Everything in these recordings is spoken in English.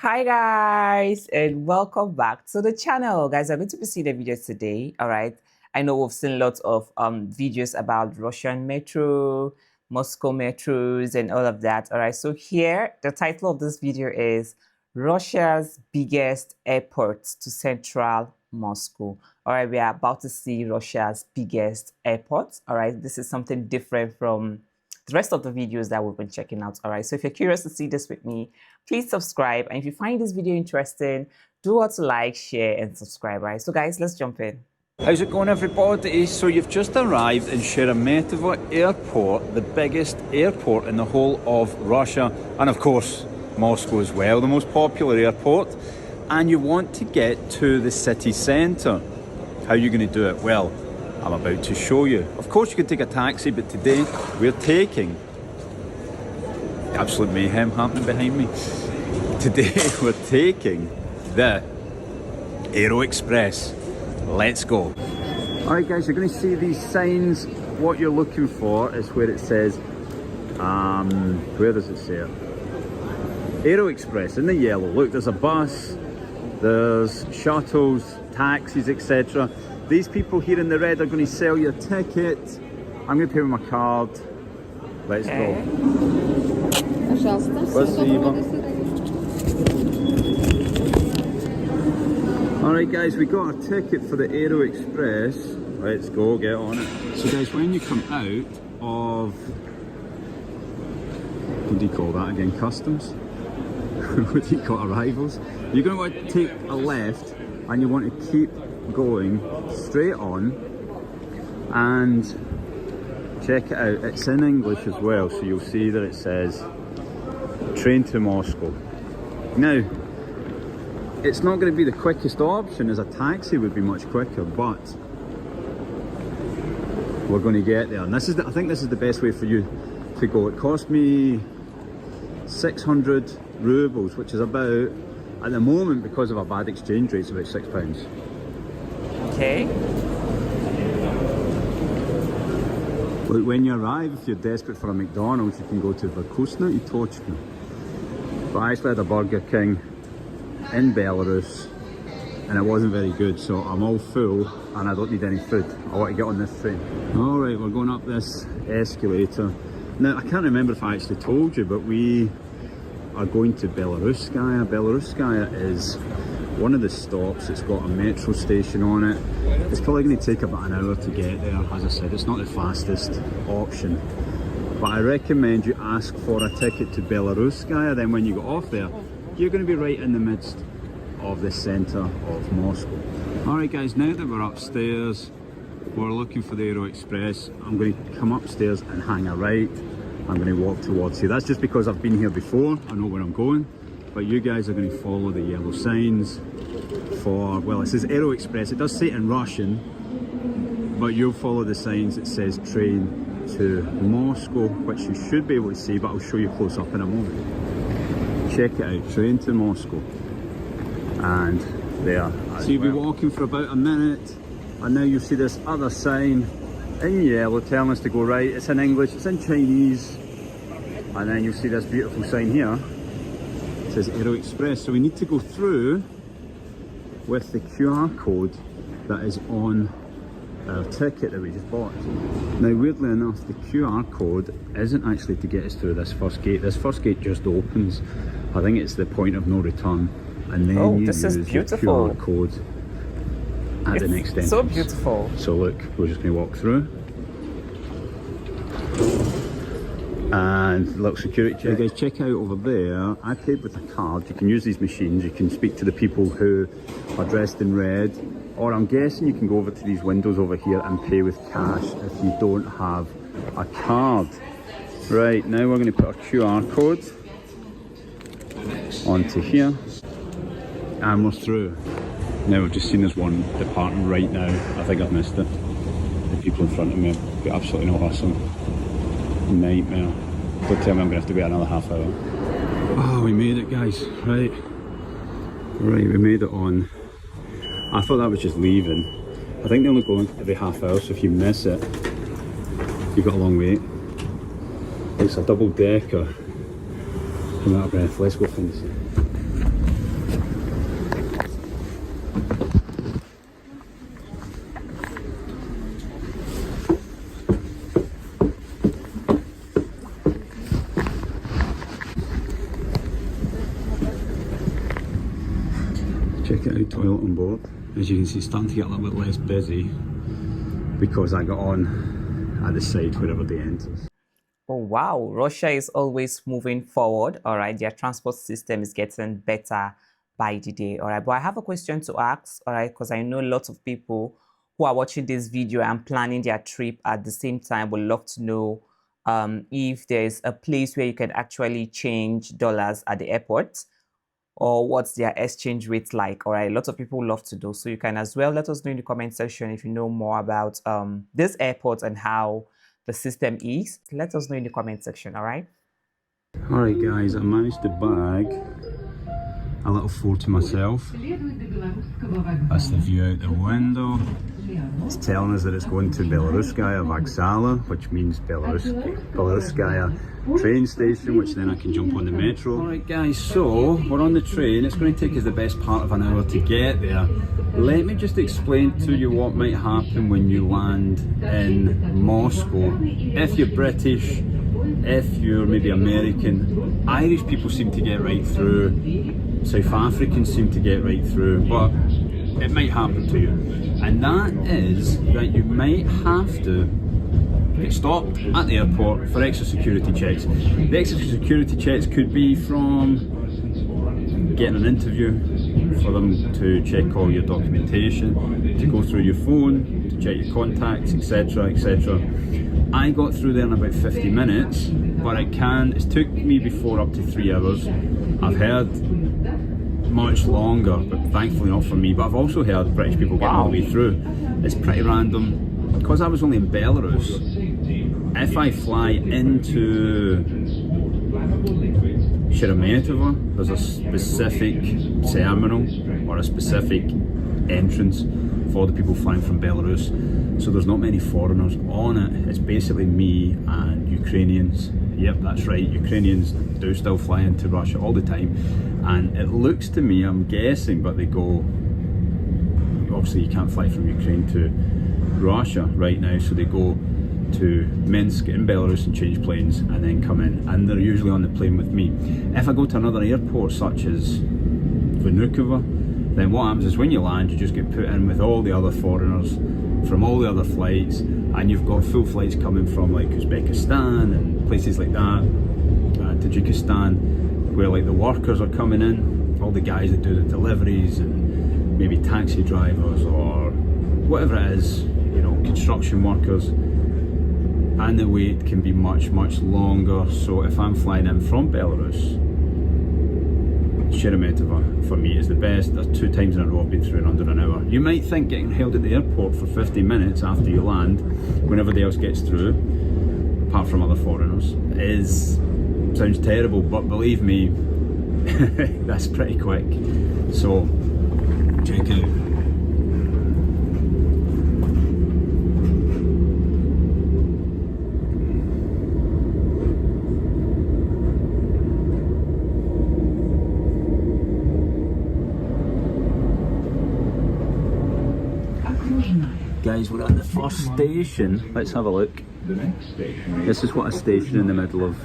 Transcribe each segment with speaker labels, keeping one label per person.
Speaker 1: Hi guys, and welcome back to the channel. Guys, I'm going to be seeing a video today. All right, I know we've seen lots of videos about Russian metro, Moscow metros, and all of that. All right, so here the title of this video is Russia's biggest airports to central Moscow. All right, we are about to see Russia's biggest airport. All right, this is something different from the rest of the videos that we've been checking out. All right, so if you're curious to see this with me, please subscribe, and if you find this video interesting, do what to like, share, and subscribe. Right, so guys, let's jump in.
Speaker 2: How's it going, everybody? So you've just arrived in Sheremetyevo Airport, the biggest airport in the whole of Russia, and of course Moscow as well, the most popular airport. And you want to get to the city centre. How are you going to do it? Well, I'm about to show you. Of course you can take a taxi, but today we're taking absolute mayhem happening behind me. Today we're taking the Aeroexpress. Let's go. Alright guys, you're going to see these signs. What you're looking for is where it says, where does it say it? Aeroexpress in the yellow. Look, there's a bus, there's shuttles, taxis, etc. These people here in the red are going to sell you a ticket. I'm going to pay with my card. Let's go. Alright guys, we got a ticket for the Aeroexpress. Let's go, get on it. So guys, when you come out of, what do you call that again, customs? What do you call arrivals? You're going to want to take a left and you want to keep going straight on and check it out. It's in English as well, so you'll see that it says train to Moscow. Now, it's not going to be the quickest option, as a taxi would be much quicker, but we're going to get there. And this is I think this is the best way for you to go. It cost me 600 rubles, which is about, at the moment, because of a bad exchange rate, it's about £6.
Speaker 1: Okay.
Speaker 2: Look, when you arrive, if you're desperate for a McDonald's, you can go to Vkusna i Tochka. But I actually had a Burger King in Belarus and it wasn't very good, so I'm all full and I don't need any food. I want to get on this train. Alright, we're going up this escalator. Now, I can't remember if I actually told you, but we are going to Belaruskaya. Belaruskaya is one of the stops. It's got a metro station on it. It's probably going to take about an hour to get there. As I said, it's not the fastest option, but I recommend you ask for a ticket to Belaruskaya. Then when you get off there, you're going to be right in the midst of the centre of Moscow. Alright guys, now that we're upstairs, we're looking for the Aeroexpress. I'm going to come upstairs and hang a right. I'm going to walk towards here. That's just because I've been here before. I know where I'm going. But you guys are going to follow the yellow signs for, well, it says Aeroexpress. It does say it in Russian, but you'll follow the signs that says train to Moscow, which you should be able to see, but I'll show you close up in a moment. Check it out, train to Moscow. And there. So you'll be walking for about a minute, and now you'll see this other sign in yellow telling us to go right. It's in English, it's in Chinese, and then you'll see this beautiful sign here. It says Aeroexpress. So we need to go through with the QR code that is on our ticket that we just bought. Now, weirdly enough, the QR code isn't actually to get us through this first gate. This first gate just opens. I think it's the point of no return, and then you use the QR code at the next entrance.
Speaker 1: So beautiful.
Speaker 2: So look, we're just going to walk through. And look, security check. Guys, check out over there. I paid with a card. You can use these machines. You can speak to the people who are dressed in red, or I'm guessing you can go over to these windows over here and pay with cash if you don't have a card. Right, now we're going to put our QR code onto here and we're through. Now we've just seen this one departing right now. I think I've missed it. The people in front of me have got absolutely no hustle. Nightmare. Don't tell me I'm going to have to wait another half hour. Oh, we made it, guys. Right, we made it on. I thought that was just leaving. I think they only go every half hour, so if you miss it, you've got a long wait. It's a double decker. I'm out of breath. Let's go finish it. Check it out, toilet on board. As you can see, it's starting to get a little bit less busy because I got on at the side where everybody enters.
Speaker 1: Oh wow, Russia is always moving forward. All right, their transport system is getting better by the day. All right, but I have a question to ask. All right, because I know lots of people who are watching this video and planning their trip at the same time would love to know if there's a place where you can actually change dollars at the airport, or what's their exchange rate like. All right, lots of people love to know, so you can as well let us know in the comment section if you know more about this airport and how the system is. Let us know in the comment section. All right
Speaker 2: Guys, I managed to bag a little fort to myself. That's the view out the window. It's telling us that it's going to Belaruskaya Vokzala, which means Belaruskaya train station, which then I can jump on the metro. Alright guys, so we're on the train. It's going to take us the best part of an hour to get there. Let me just explain to you what might happen when you land in Moscow. If you're British, if you're maybe American, Irish people seem to get right through, South Africans seem to get right through, but it might happen to you. And that is that you might have to get stopped at the airport for extra security checks. The extra security checks could be from getting an interview, for them to check all your documentation, to go through your phone, to check your contacts, etc, etc. I got through there in about 50 minutes, but it's took me before up to 3 hours. I've heard much longer, but thankfully not for me. But I've also heard British people getting all the way through. It's pretty random. Because I was only in Belarus, if I fly into Sheremetyevo, there's a specific terminal or a specific entrance for the people flying from Belarus. So there's not many foreigners on it. It's basically me and Ukrainians. Yep, that's right, Ukrainians do still fly into Russia all the time. And it looks to me, I'm guessing, but they go, obviously you can't fly from Ukraine to Russia right now, so they go to Minsk in Belarus and change planes and then come in, and they're usually on the plane with me. If I go to another airport such as Vnukovo, then what happens is when you land you just get put in with all the other foreigners from all the other flights, and you've got full flights coming from like Uzbekistan and places like that, Tajikistan, where like the workers are coming in, all the guys that do the deliveries and maybe taxi drivers or whatever it is, you know, construction workers, and the wait can be much longer. So if I'm flying in from Belarus, Sheremetyevo for me is the best. There's 2 times in a row I've been through in under an hour. You might think getting held at the airport for 50 minutes after you land, when everybody else gets through, apart from other foreigners, sounds terrible, but believe me, that's pretty quick. So check out. Guys, we're at the first station. Let's have a look. This is what a station in the middle of,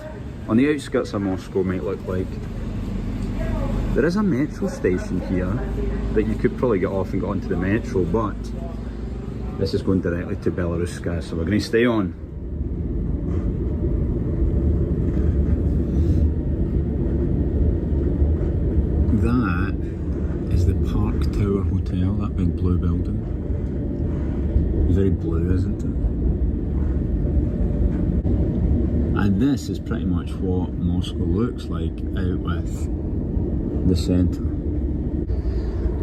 Speaker 2: on the outskirts of Moscow might look like. There is a metro station here that you could probably get off and get onto the metro, but this is going directly to Belaruskaya, so we're going to stay on. That is the Park Tower Hotel, that big blue building. Very blue, isn't it? And this is pretty much what Moscow looks like out with the centre.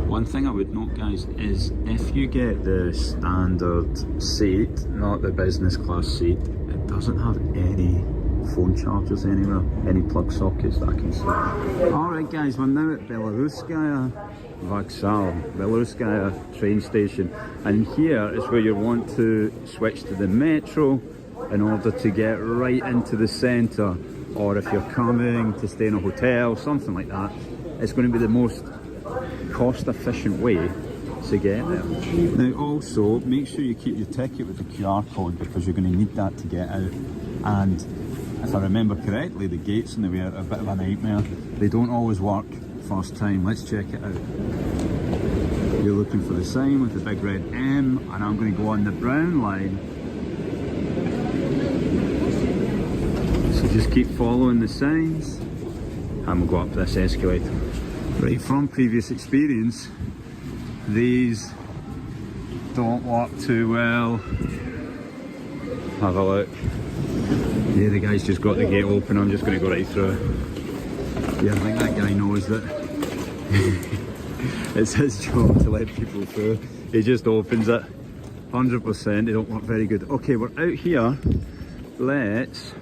Speaker 2: One thing I would note, guys, is if you get the standard seat, not the business class seat, it doesn't have any phone chargers anywhere, any plug sockets that I can see. Alright guys, we're now at Belaruskaya Vokzal, Belaruskaya train station, and here is where you want to switch to the metro in order to get right into the centre, or if you're coming to stay in a hotel, something like that, it's going to be the most cost efficient way to get there. Now also, make sure you keep your ticket with the QR code, because you're going to need that to get out. And if I remember correctly, the gates in the way are a bit of a nightmare. They don't always work first time. Let's check it out. You're looking for the sign with the big red M, and I'm going to go on the brown line. So just keep following the signs, and we'll go up this escalator. Right, from previous experience, these don't work too well. Have a look. Yeah, the guy's just got the gate open. I'm just going to go right through. Yeah, I think that guy knows that it's his job to let people through. He just opens it. 100%, they don't work very good. Okay, we're out here. Let's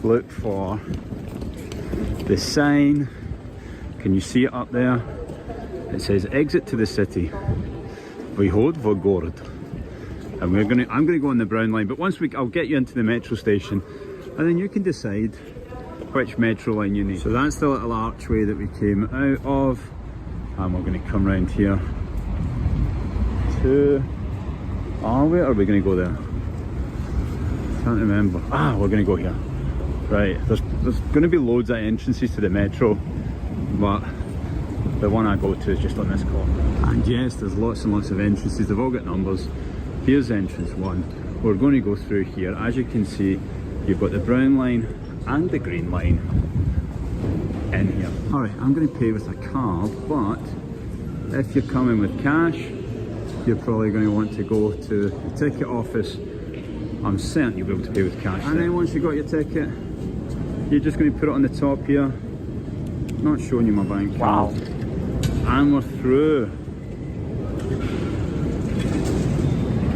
Speaker 2: look for the sign. Can you see it up there? It says exit to the city. Vyhod Vogorod. And I'm gonna go on the brown line, but I'll get you into the metro station, and then you can decide which metro line you need. So that's the little archway that we came out of, and we're gonna come round here to, are we, or are we gonna go there? Can't remember. We're gonna go here. Right, there's gonna be loads of entrances to the metro, but the one I go to is just on this corner. And yes, there's lots and lots of entrances, they've all got numbers. Here's entrance 1. We're going to go through here. As you can see, you've got the brown line and the green line in here. Alright, I'm going to pay with a card, but if you're coming with cash, you're probably going to want to go to the ticket office. I'm certain you'll be able to pay with cash. And then once you've got your ticket, you're just going to put it on the top here. Not showing you my bank card. Wow. And we're through.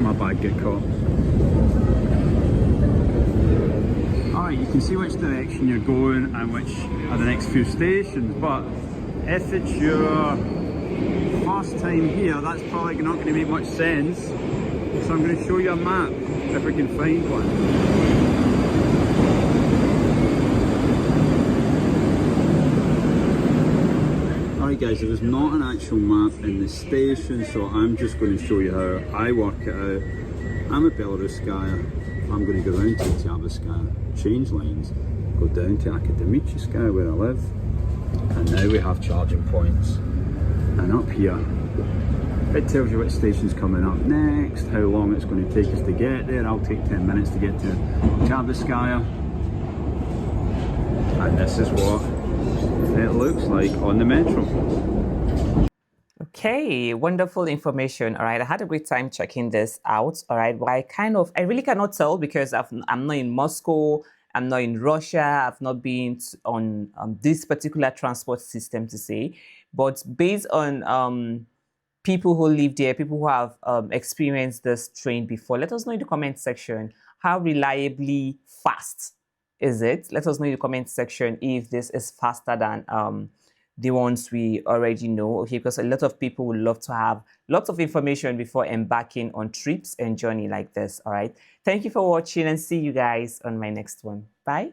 Speaker 2: My bag get caught. Alright, you can see which direction you're going and which are the next few stations, but if it's your first time here, that's probably not going to make much sense. So I'm going to show you a map if we can find one. Alright guys, there was not an actual map in the station, so I'm just going to show you how I work it out. I'm a Belaruskaya. I'm going to go round to Tyabuskaya, change lines, go down to Akademicheskaya where I live, and now we have charging points. And up here, it tells you which station's coming up next, how long it's going to take us to get there. I'll take 10 minutes to get to Tyabuskaya. And this is what it looks like on the metro.
Speaker 1: Okay, wonderful information. All right, I had a great time checking this out. All right, but I really cannot tell because I'm not in Moscow, I'm not in Russia, I've not been on this particular transport system to say. But based on people who live there, people who have experienced this train before, let us know in the comment section how reliably fast is it. Let us know in the comment section if this is faster than the ones we already know, okay, because a lot of people would love to have lots of information before embarking on trips and journey like this. All right, thank you for watching, and see you guys on my next one. Bye.